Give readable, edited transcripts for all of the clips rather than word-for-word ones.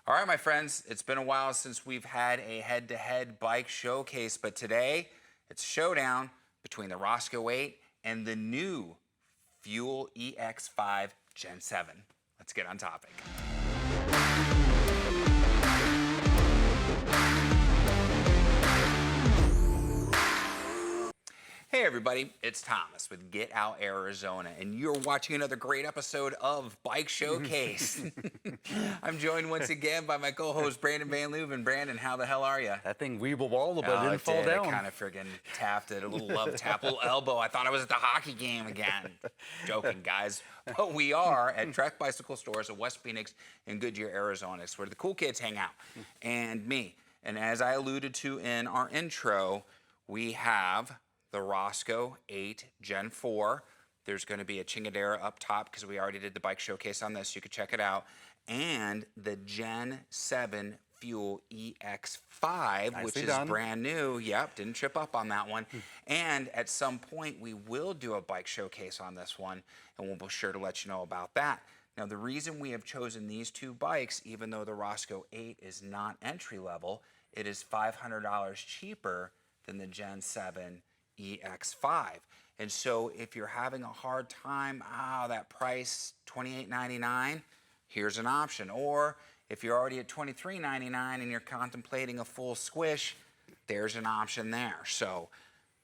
All right, my friends, it's been a while since we've had a head-to-head bike showcase, but today it's a showdown between the Roscoe 8 and the new Fuel EX5 Gen 7. Let's get on topic. Hey everybody, it's Thomas with Get Out Arizona, and you're watching another great episode of Bike Showcase. I'm joined once again by my co-host Brandon Van Leuven. Brandon, how the hell are you? That thing weebled all the but it didn't fall down. I kind of friggin' tapped it, a little love tap, a little elbow. I thought I was at the hockey game again. Joking, guys. But we are at Trek Bicycle Stores in West Phoenix in Goodyear, Arizona. It's where the cool kids hang out, and me. And as I alluded to in our intro, we have the Roscoe 8 Gen 4. There's going to be a Chingadera up top because we already did the bike showcase on this. You can check it out. And the Gen 7 Fuel EX5, which is brand new. Yep, didn't trip up on that one. And at some point, we will do a bike showcase on this one, and we'll be sure to let you know about that. Now, the reason we have chosen these two bikes, even though the Roscoe 8 is not entry level, it is $500 cheaper than the Gen 7 EX5. And so if you're having a hard time, that price, $28.99, here's an option. Or if you're already at $23.99 and you're contemplating a full squish, there's an option there. So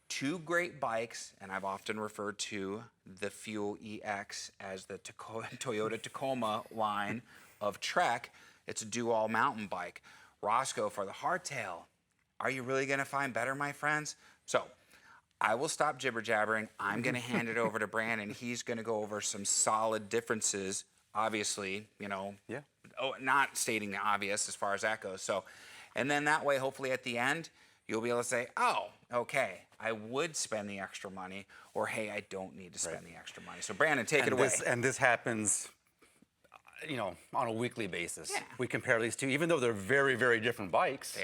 two great bikes, and I've often referred to the Fuel EX as the Toyota Tacoma line of Trek. It's a do-all mountain bike. Roscoe for the Hardtail. Are you really gonna find better, my friends? So I will stop jibber-jabbering. I'm going to hand it over to Brandon. He's going to go over some solid differences, obviously, not stating the obvious as far as that goes. So, and then that way, hopefully at the end, you'll be able to say, oh, okay, I would spend the extra money, or hey, I don't need to spend the extra money. So Brandon, take it away. And this happens, on a weekly basis. Yeah. We compare these two, even though they're very, very different bikes.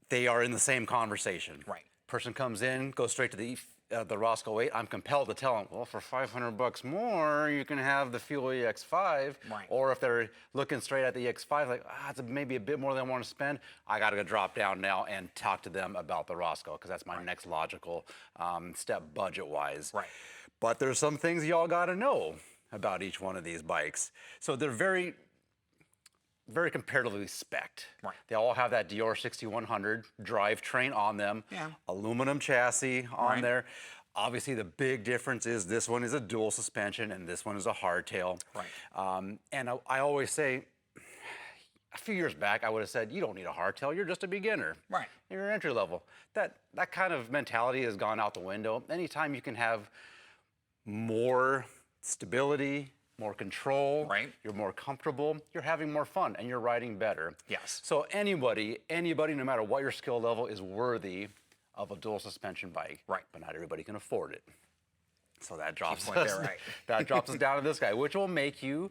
They are in the same conversation. Right. Person comes in, goes straight to the Roscoe 8. I'm compelled to tell them, well, for $500 more, you can have the Fuel EX5. Right. Or if they're looking straight at the EX5, like, it's maybe a bit more than I want to spend, I got to drop down now and talk to them about the Roscoe, because that's my next logical step budget-wise. Right. But there's some things y'all got to know about each one of these bikes. So they're very comparatively spec'd. Right. They all have that Dior 6100 drivetrain on them, yeah. Aluminum chassis on there. Obviously, the big difference is this one is a dual suspension and this one is a hardtail. Right. And I always say, a few years back, I would have said, you don't need a hardtail, you're just a beginner. Right. You're entry level. That kind of mentality has gone out the window. Anytime you can have more stability, more control, you're more comfortable, you're having more fun, and you're riding better. Yes. So anybody, no matter what your skill level, is worthy of a dual suspension bike. Right. But not everybody can afford it. So that drops that drops us down to this guy, which will make you,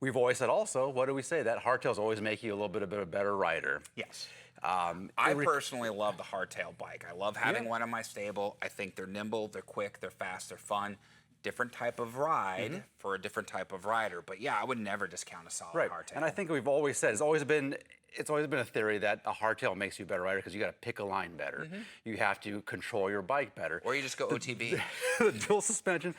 we've always said also, what do we say? That hardtails always make you a little bit of a better rider. Yes. I personally love the hardtail bike. I love having one in my stable. I think they're nimble, they're quick, they're fast, they're fun. Different type of ride for a different type of rider. But yeah, I would never discount a solid hardtail. And I think we've always said, it's always been a theory that a hardtail makes you a better rider because you got to pick a line better. You have to control your bike better. Or you just go OTB. The dual suspension,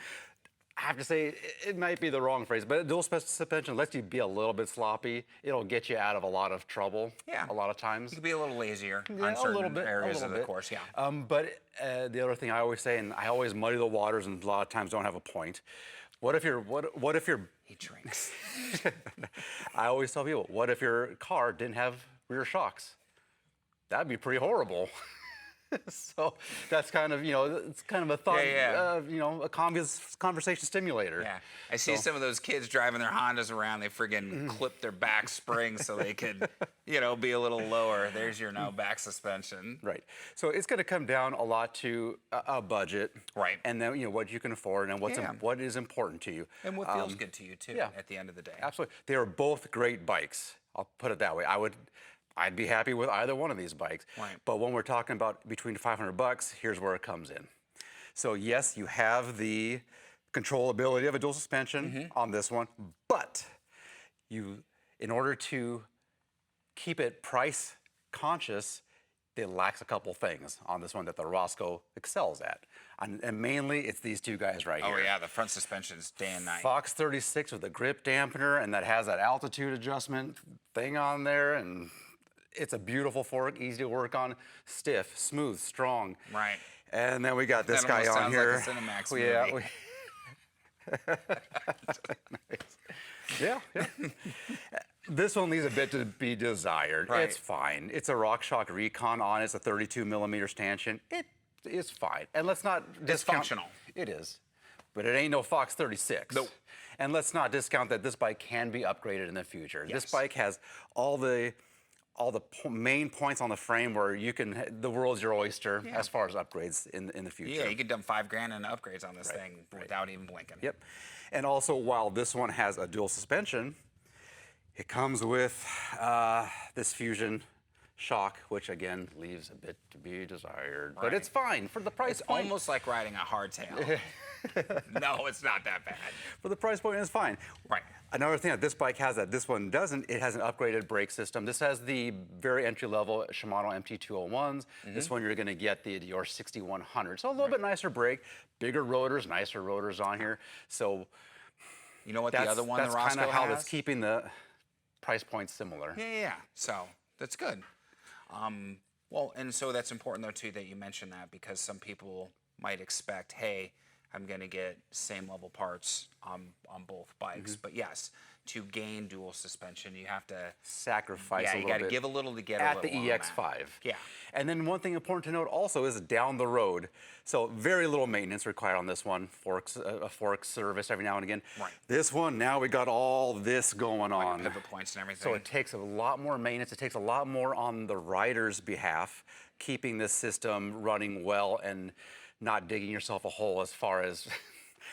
I have to say, it might be the wrong phrase, but dual suspension lets you be a little bit sloppy. It'll get you out of a lot of trouble a lot of times. You can be a little lazier on certain areas of the course, But the other thing I always say, and I always muddy the waters and a lot of times don't have a point, what if you're... He drinks. I always tell people, what if your car didn't have rear shocks? That'd be pretty horrible. So that's kind of, it's kind of a thought, a conversation stimulator. Yeah, I see some of those kids driving their Hondas around, they friggin' clip their back springs so they could, be a little lower. There's your back suspension. Right. So it's going to come down a lot to a budget. Right. And then, what you can afford and what is important to you. And what feels good to you, too, at the end of the day. Absolutely. They are both great bikes. I'll put it that way. I'd be happy with either one of these bikes. Right. But when we're talking about between $500, here's where it comes in. So yes, you have the controllability of a dual suspension on this one, but in order to keep it price conscious, it lacks a couple things on this one that the Roscoe excels at. And mainly, it's these two guys right here. Oh yeah, the front suspension's day and night. Fox 36 with a grip dampener, and that has that altitude adjustment thing on there, and it's a beautiful fork, easy to work on, stiff, smooth, strong. Right. And then we got this That guy almost on sounds here. like a Cinemax movie. Yeah. Yeah. This one leaves a bit to be desired. Right. It's fine. It's a RockShox Recon on. It's a 32mm stanchion. It is fine. And let's not discount. It's functional. It is. But it ain't no Fox 36. Nope. And let's not discount that this bike can be upgraded in the future. Yes. This bike has all the main points on the frame where you can, the world's your oyster as far as upgrades in the future. Yeah, you could dump $5 grand in upgrades on this thing without even blinking. Yep. And also, while this one has a dual suspension, it comes with this Fusion shock, which again leaves a bit to be desired. But it's fine for the price point. It's almost like riding a hardtail. No, it's not that bad. For the price point, it's fine. Right. Another thing that this bike has that this one doesn't, it has an upgraded brake system. This has the very entry-level Shimano MT201s. This one you're going to get the Dior 6100. So a little bit nicer brake, bigger rotors, nicer rotors on here. So you know what the other one the Roscoe that's kind of how has? it's keeping the price points similar. Yeah. So that's good. Well, and so that's important though too that you mention that, because some people might expect, hey, I'm going to get same level parts on both bikes. But yes, to gain dual suspension, you have to sacrifice a little bit. Yeah, you got to give a little to get a at little. the EX5. Yeah. And then one thing important to note also is down the road. So very little maintenance required on this one. A fork service every now and again. Right. This one, now we got all this going Like on. pivot points and everything. So it takes a lot more maintenance. It takes a lot more on the rider's behalf, keeping this system running well and not digging yourself a hole as far as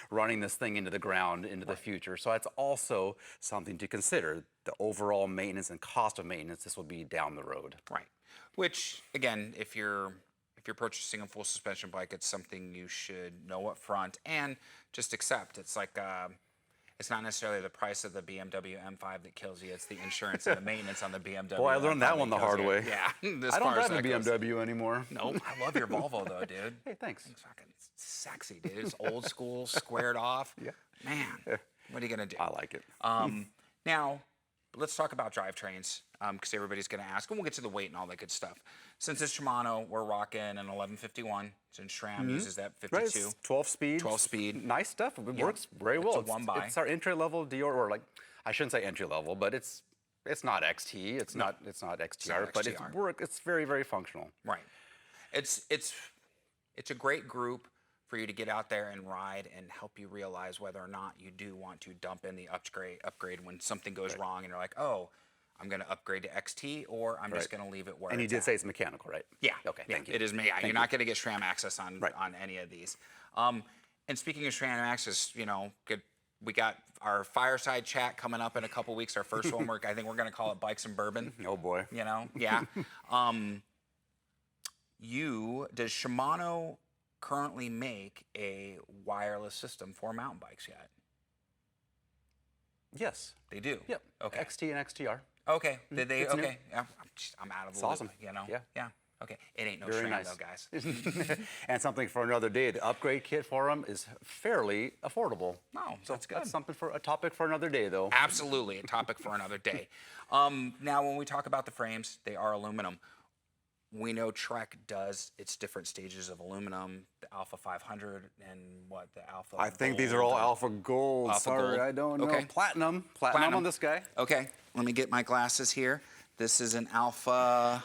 running this thing into the ground into the future. So that's also something to consider. The overall maintenance and cost of maintenance, this will be down the road. Right. Which, again, if you're purchasing a full suspension bike, it's something you should know up front and just accept. It's like it's not necessarily the price of the BMW M5 that kills you. It's the insurance and the maintenance on the BMW. Boy, I learned that M5 one the kills hard you. way. Yeah. I don't drive a BMW anymore. Nope. I love your Volvo though, dude. Hey, thanks. It's fucking sexy, dude. It's old school, squared off. Yeah. Man, what are you gonna do? I like it. Now, let's talk about drivetrains, because everybody's going to ask, and we'll get to the weight and all that good stuff. Since it's Shimano, we're rocking an 1151. Since SRAM uses that 52. Right, it's 12 speed. 12 speed. Nice stuff. It works very well. It's a one-by. It's our entry level Dior, or like, I shouldn't say entry level, but it's not XT. It's not XTR, but it's very, very functional. Right. It's a great group for you to get out there and ride and help you realize whether or not you do want to dump in the upgrade when something goes wrong and you're like, oh, I'm going to upgrade to XT, or I'm just going to leave it where and it's you did at. say it's mechanical, right? Yeah. Okay, thank you. It is me. Yeah, you're not going to get SRAM access on any of these. And speaking of SRAM access, we got our fireside chat coming up in a couple weeks. Our first one, I think we're going to call it Bikes and Bourbon. Oh boy. Yeah. Does Shimano currently make a wireless system for mountain bikes yet? Yes. They do? Yep. Okay. XT and XTR. Okay. Did they? It's new. Okay. Yeah. I'm out of the It's loop, awesome. Yeah. Okay. It ain't no Very SRAM nice. though, guys. And something for another day. The upgrade kit for them is fairly affordable. Oh, So that's good. that's something for a topic for another day, though. Absolutely. A topic for another day. Now, when we talk about the frames, they are aluminum. We know Trek does its different stages of aluminum, the Alpha 500 and the Alpha I think these Gold are all or- Alpha Gold. Alpha Sorry, Gold. I don't know. Okay. Platinum on this guy. Okay, let me get my glasses here. This is an Alpha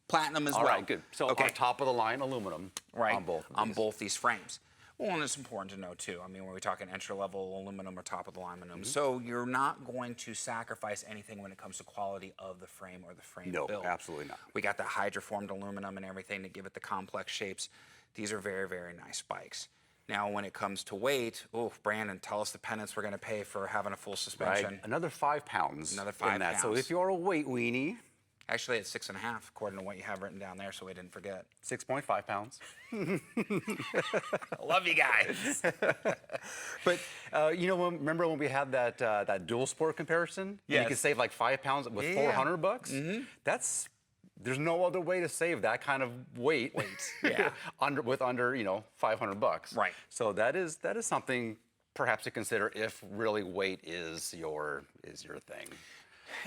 Platinum as All well. right, good. So our top of the line aluminum on both. On both these frames. Well, and it's important to know too. I mean, when we talking entry-level aluminum or top-of-the-line aluminum, so you're not going to sacrifice anything when it comes to quality of the frame or the frame build. No, absolutely not. We got the hydroformed aluminum and everything to give it the complex shapes. These are very, very nice bikes. Now, when it comes to weight, Brandon, tell us the penance we're going to pay for having a full suspension. Right, another 5 pounds. Another 5 in that. So pounds. if you're a weight weenie, Actually, it's 6.5, according to what you have written down there, so we didn't forget. 6.5 pounds. I love you guys. But you know, remember when we had that dual sport comparison? Yes. And you could save like 5 pounds with $400. There's no other way to save that kind of weight. Yeah. under you know, $500. Right. So that is something perhaps to consider if really weight is your thing.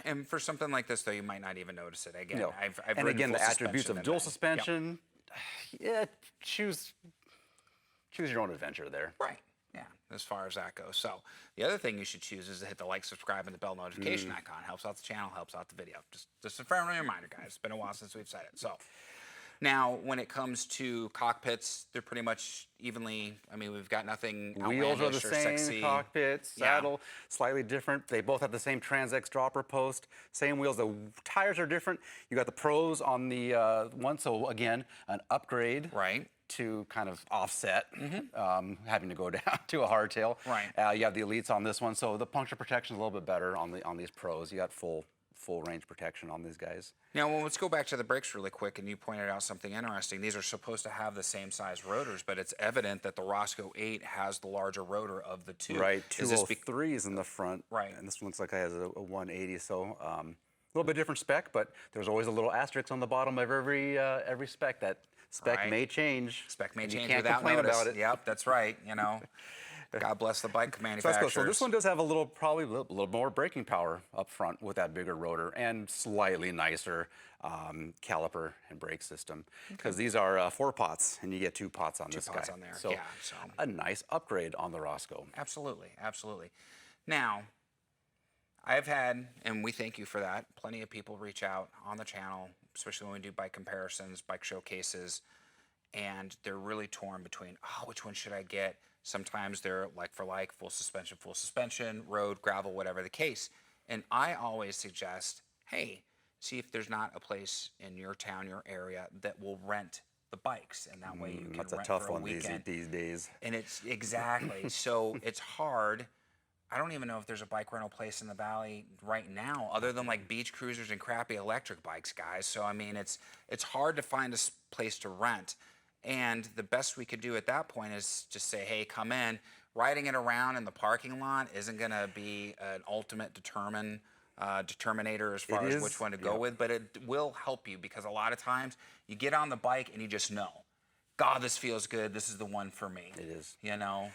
And for something like this, though, you might not even notice it. Again, No. I've and ridden again, full the attributes suspension of dual and suspension. Yeah, choose your own adventure there. Right. Yeah, as far as that goes. So the other thing you should choose is to hit the like, subscribe, and the bell notification icon. Helps out the channel, helps out the video. Just a friendly reminder, guys. It's been a while since we've said it. So now, when it comes to cockpits, they're pretty much evenly. I mean, we've got nothing Wheels are the outlandish or same, sexy. cockpit, saddle, slightly different. They both have the same Trans-X dropper post, same wheels. The tires are different. You got the pros on the one, so again, an upgrade. Right. To kind of offset having to go down to a hardtail. Right. You have the elites on this one, so the puncture protection is a little bit better on these pros. You got full range protection on these guys. Now, well, let's go back to the brakes really quick, and you pointed out something interesting. These are supposed to have the same size rotors, but it's evident that the Roscoe 8 has the larger rotor of the two. Right, 203s in the front. Right. And this one looks like it has a 180, so a little bit different spec, but there's always a little asterisk on the bottom of every spec. That spec may change. Spec may and change you can't without complain notice. about it. Yep, that's right. You know, God bless the bike So manufacturers. so this one does have probably a little more braking power up front with that bigger rotor and slightly nicer caliper and brake system, because these are 4 pots and you get 2 pots on this guy. 2 pots on there. So, Yeah, so a nice upgrade on the Roscoe. absolutely, absolutely. Now, I've had, and we thank you for that, plenty of people reach out on the channel, especially when we do bike comparisons, bike showcases, and they're really torn between, oh, which one should I get? Sometimes they're like for like, full suspension, road, gravel, whatever the case. And I always suggest, hey, see if there's not a place in your town, your area, that will rent the bikes, and that way you can That's a rent tough for a one weekend. these days. And it's exactly, so it's hard. I don't even know if there's a bike rental place in the Valley right now, other than like beach cruisers and crappy electric bikes, guys. So I mean, it's hard to find a place to rent. And the best we could do at that point is just say, hey, come in. Riding it around in the parking lot isn't going to be an ultimate determinator as far as which one to go with, but it will help you, because a lot of times you get on the bike and you just know, God, this feels good. This is the one for me. It is. You know?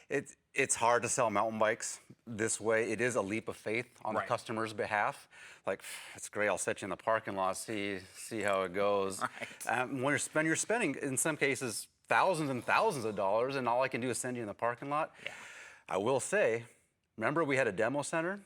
It's hard to sell mountain bikes this way. It is a leap of faith on the customer's behalf. Like, it's great, I'll set you in the parking lot, see how it goes. Right. When you're spending, in some cases, thousands and thousands of dollars, and all I can do is send you in the parking lot. Yeah. I will say, remember we had a demo center?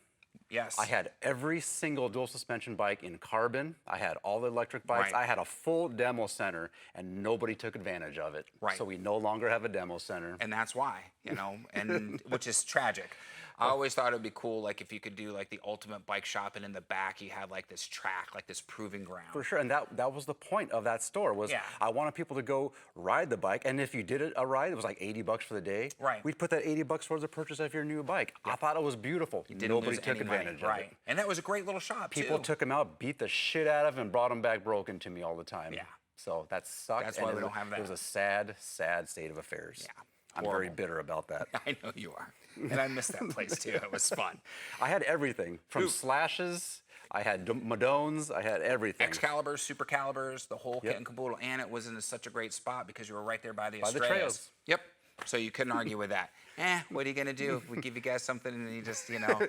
Yes. I had every single dual suspension bike in carbon. I had all the electric bikes. Right. I had a full demo center, and nobody took advantage of it. Right. So we no longer have a demo center. And that's why, you know, and which is tragic. I always thought it'd be cool, like if you could do like the ultimate bike shop, and in the back you had like this track, like this proving ground. For sure, and that was the point of that store, was I wanted people to go ride the bike, and if you did a ride, it was like $80 for the day. Right. We'd put that $80 towards the purchase of your new bike. I thought it was beautiful. Nobody took advantage of it. And that was a great little shop, People too. took them out, beat the shit out of them, and brought them back broken to me all the time. Yeah. So that sucked. That's why we don't have that. It was a sad, sad state of affairs. Yeah. I'm very bitter about that. I know you are. And I missed that place, too. It was fun. I had everything, from slashes, I had Madones, I had everything. Excaliburs, Super Calibers, the whole kit and caboodle, and it was in such a great spot because you were right there by the Estrellas. trails. Yep. So you couldn't argue with that. What are you going to do if we give you guys something and you just, you know,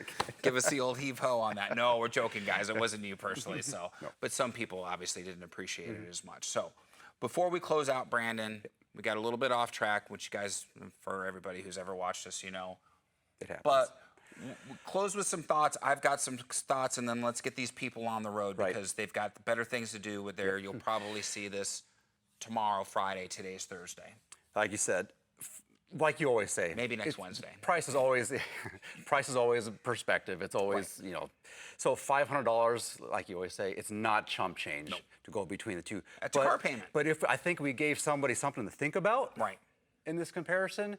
give us the old heave-ho on that? No, we're joking, guys. It wasn't you personally, so. No. But some people obviously didn't appreciate it as much. So before we close out, Brandon, we got a little bit off track, which you guys, for everybody who's ever watched us, you know. It happens. But we'll close with some thoughts. I've got some thoughts, and then let's get these people on the road because they've got better things to do with their. You'll probably see this tomorrow, Friday. Today's Thursday. Like you said, like you always say. Maybe next Wednesday. Price is always a perspective. It's always, you know. So $500, like you always say, it's not chump change to go between the two. That's a car payment. But if I think we gave somebody something to think about in this comparison,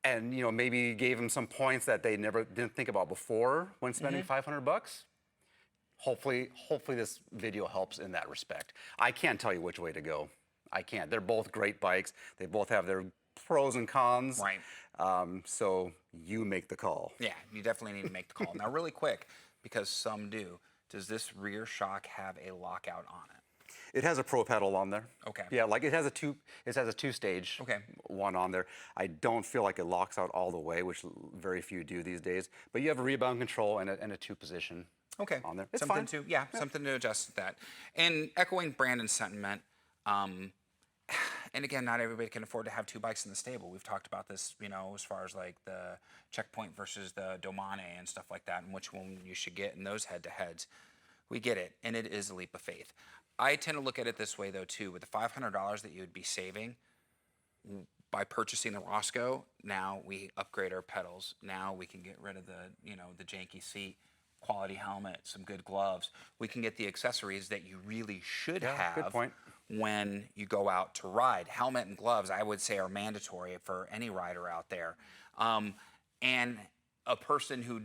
and, you know, maybe gave them some points that they didn't think about before when spending $500, hopefully this video helps in that respect. I can't tell you which way to go. I can't. They're both great bikes. They both have their pros and cons. Right. So you make the call. Yeah, you definitely need to make the call. Now, really quick, because some do, does this rear shock have a lockout on it? It has a pro pedal on there. Okay. Yeah, like it has a two-stage one on there. I don't feel like it locks out all the way, which very few do these days. But you have a rebound control and a two-position on there. It's something fine. Something to adjust that. And echoing Brandon's sentiment, and again, not everybody can afford to have 2 bikes in the stable. We've talked about this, you know, as far as like the Checkpoint versus the Domane and stuff like that, and which one you should get in those head-to-heads. We get it, and it is a leap of faith. I tend to look at it this way, though, too. With the $500 that you would be saving by purchasing the Roscoe, now we upgrade our pedals. Now we can get rid of the, you know, the janky seat, quality helmet, some good gloves. We can get the accessories that you really should have. Good point. When you go out to ride. Helmet and gloves, I would say, are mandatory for any rider out there. And a person who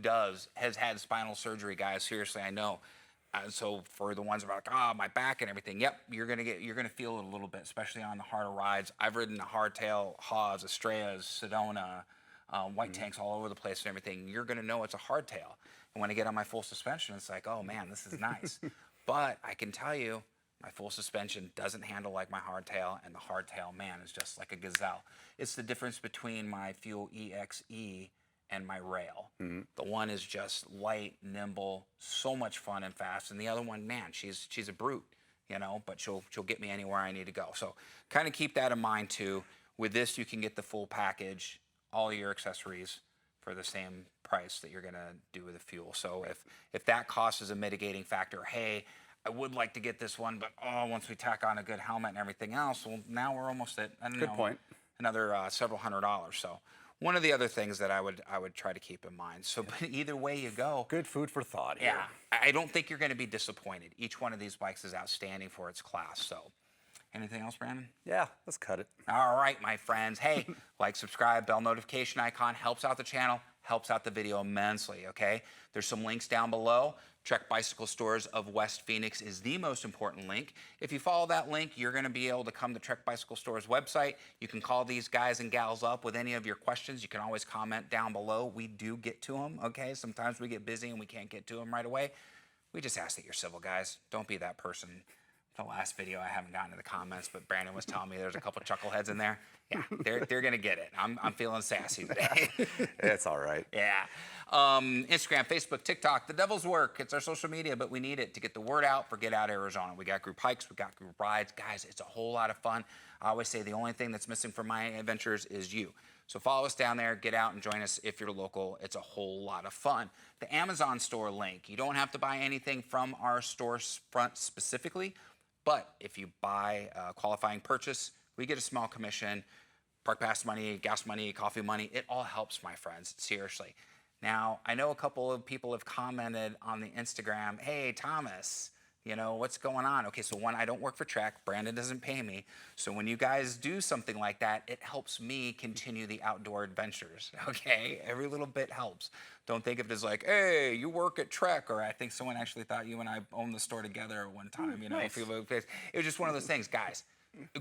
has had spinal surgery, guys, seriously, I know. So for the ones that are like, oh, my back and everything, yep, you're gonna feel it a little bit, especially on the harder rides. I've ridden the Hardtail, Haas, Estrellas, Sedona, white tanks all over the place and everything. You're gonna know it's a hardtail. And when I get on my full suspension, it's like, oh man, this is nice. But I can tell you, my full suspension doesn't handle like my hardtail, and the hardtail, man, is just like a gazelle. It's the difference between my Fuel EXE and my rail. The one is just light, nimble, so much fun and fast, and the other one, man, she's a brute, you know, but she'll get me anywhere I need to go. So kind of keep that in mind too. With this, you can get the full package, all your accessories for the same price that you're gonna do with the Fuel. So if that cost is a mitigating factor, hey, I would like to get this one, but once we tack on a good helmet and everything else, well, now we're almost at, I don't know, Good point. another several $100s. So one of the other things that I would try to keep in mind. So but either way you go. Good food for thought here. Yeah, I don't think you're going to be disappointed. Each one of these bikes is outstanding for its class. So anything else, Brandon? Yeah, let's cut it. All right, my friends. Hey, like, subscribe, bell notification icon, helps out the channel, helps out the video immensely, okay? There's some links down below. Trek Bicycle Stores of West Phoenix is the most important link. If you follow that link, you're going to be able to come to Trek Bicycle Stores website. You can call these guys and gals up with any of your questions. You can always comment down below. We do get to them, okay? Sometimes we get busy and we can't get to them right away. We just ask that you're civil, guys. Don't be that person. The last video, I haven't gotten to the comments, but Brandon was telling me there's a couple chuckleheads in there. Yeah, they're gonna get it. I'm feeling sassy today. It's all right. Yeah. Instagram, Facebook, TikTok, the devil's work. It's our social media, but we need it to get the word out for Get Out Arizona. We got group hikes, we got group rides. Guys, it's a whole lot of fun. I always say the only thing that's missing from my adventures is you. So follow us down there, get out and join us if you're local. It's a whole lot of fun. The Amazon store link, you don't have to buy anything from our store front specifically, but if you buy a qualifying purchase, we get a small commission. Park pass money, gas money, coffee money, it all helps, my friends, seriously. Now, I know a couple of people have commented on the Instagram, hey, Thomas, you know, what's going on? Okay, so one, I don't work for Trek. Brandon doesn't pay me. So when you guys do something like that, it helps me continue the outdoor adventures, okay? Every little bit helps. Don't think of it as like, hey, you work at Trek, or I think someone actually thought you and I owned the store together at one time, you know? Nice. It was just one of those things, guys.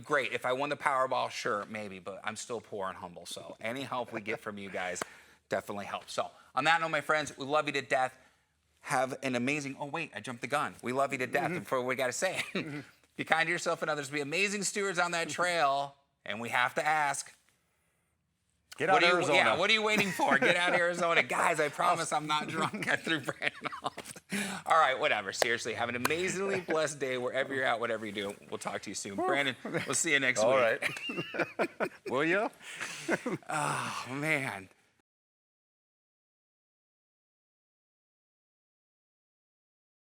Great, if I won the Powerball, sure, maybe, but I'm still poor and humble, so any help we get from you guys definitely helps. So on that note, my friends, we love you to death. Have an amazing, oh wait, I jumped the gun. We love you to death, and for what we gotta say, be kind to yourself and others, be amazing stewards on that trail, and we have to ask, Get out of Arizona. Yeah, what are you waiting for? Get out of Arizona. Guys, I promise I'm not drunk. I threw Brandon off. All right, whatever. Seriously, have an amazingly blessed day wherever you're at, whatever you do. We'll talk to you soon. Brandon, we'll see you next week. All right. Will you? Oh, man.